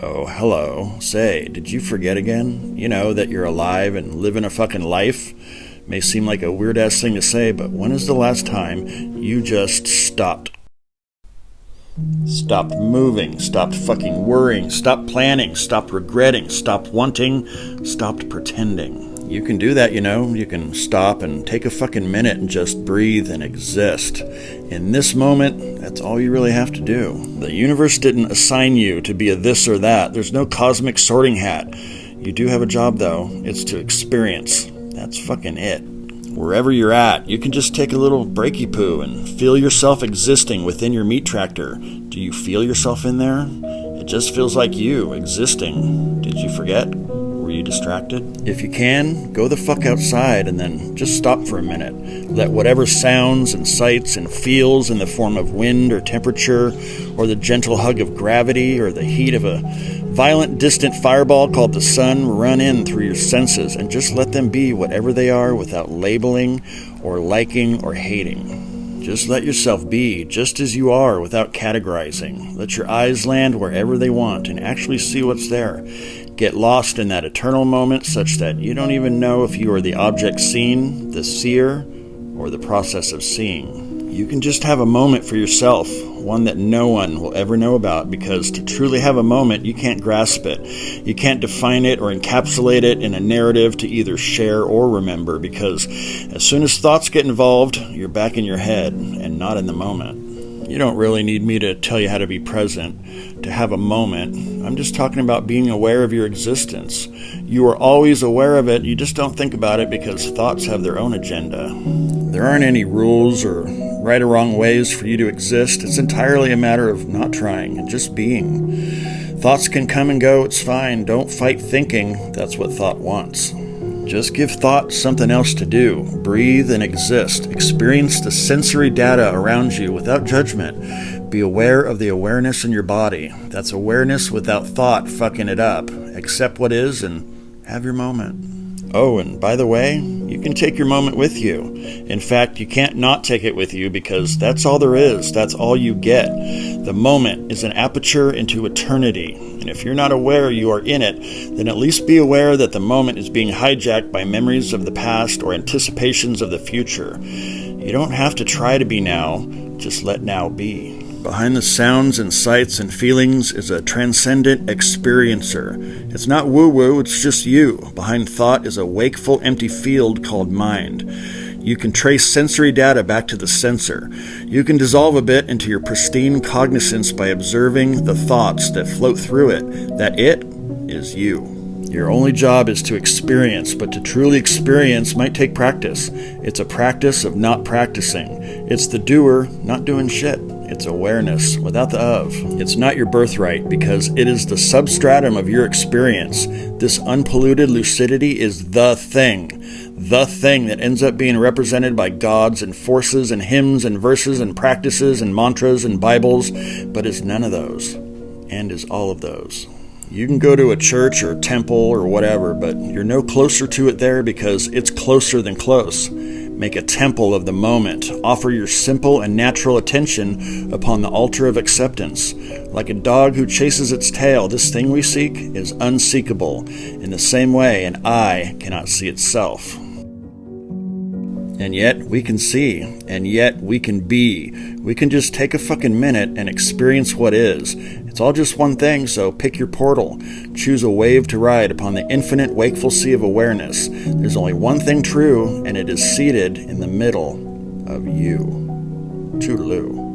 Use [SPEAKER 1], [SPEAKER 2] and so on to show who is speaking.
[SPEAKER 1] Oh, hello. Say, did you forget again? You know, that you're alive and living a fucking life? May seem like a weird-ass thing to say, but when is the last time you just stopped? Stopped moving, stopped fucking worrying, stopped planning, stopped regretting, stopped wanting, stopped pretending. You can do that, you know. You can stop and take a fucking minute and just breathe and exist. In this moment, that's all you really have to do. The universe didn't assign you to be a this or that. There's no cosmic sorting hat. You do have a job, though. It's to experience. That's fucking it. Wherever you're at, you can just take a little breaky poo and feel yourself existing within your meat tractor. Do you feel yourself in there? It just feels like you existing. Did you forget? Were you distracted? If you can, go the fuck outside and then just stop for a minute. Let whatever sounds and sights and feels in the form of wind or temperature or the gentle hug of gravity or the heat of a violent distant fireball called the sun run in through your senses and just let them be whatever they are without labeling or liking or hating. Just let yourself be just as you are without categorizing. Let your eyes land wherever they want and actually see what's there. Get lost in that eternal moment such that you don't even know if you are the object seen, the seer, or the process of seeing. You can just have a moment for yourself, one that no one will ever know about, because to truly have a moment, you can't grasp it. You can't define it or encapsulate it in a narrative to either share or remember, because as soon as thoughts get involved, you're back in your head and not in the moment. You don't really need me to tell you how to be present, to have a moment. I'm just talking about being aware of your existence. You are always aware of it, you just don't think about it because thoughts have their own agenda. There aren't any rules or right or wrong ways for you to exist. It's entirely a matter of not trying and just being. Thoughts can come and go, it's fine. Don't fight thinking. That's what thought wants. Just give thought something else to do. Breathe and exist. Experience the sensory data around you without judgment. Be aware of the awareness in your body. That's awareness without thought fucking it up. Accept what is and have your moment. Oh, and by the way, you can take your moment with you. In fact, you can't not take it with you because that's all there is. That's all you get. The moment is an aperture into eternity. And if you're not aware you are in it, then at least be aware that the moment is being hijacked by memories of the past or anticipations of the future. You don't have to try to be now. Just let now be. Behind the sounds and sights and feelings is a transcendent experiencer. It's not woo-woo, it's just you. Behind thought is a wakeful, empty field called mind. You can trace sensory data back to the sensor. You can dissolve a bit into your pristine cognizance by observing the thoughts that float through it. That it is you. Your only job is to experience, but to truly experience might take practice. It's a practice of not practicing. It's the doer not doing shit. It's awareness without the of. It's not your birthright because it is the substratum of your experience. This unpolluted lucidity is the thing that ends up being represented by gods and forces and hymns and verses and practices and mantras and Bibles, but is none of those and is all of those. You can go to a church or temple or whatever, but you're no closer to it there because it's closer than close. Make a temple of the moment. Offer your simple and natural attention upon the altar of acceptance. Like a dog who chases its tail, this thing we seek is unseekable. In the same way, an eye cannot see itself. And yet we can see, and yet we can be. We can just take a fucking minute and experience what is. It's all just one thing, so pick your portal. Choose a wave to ride upon the infinite wakeful sea of awareness. There's only one thing true, and it is seated in the middle of you. Toodaloo.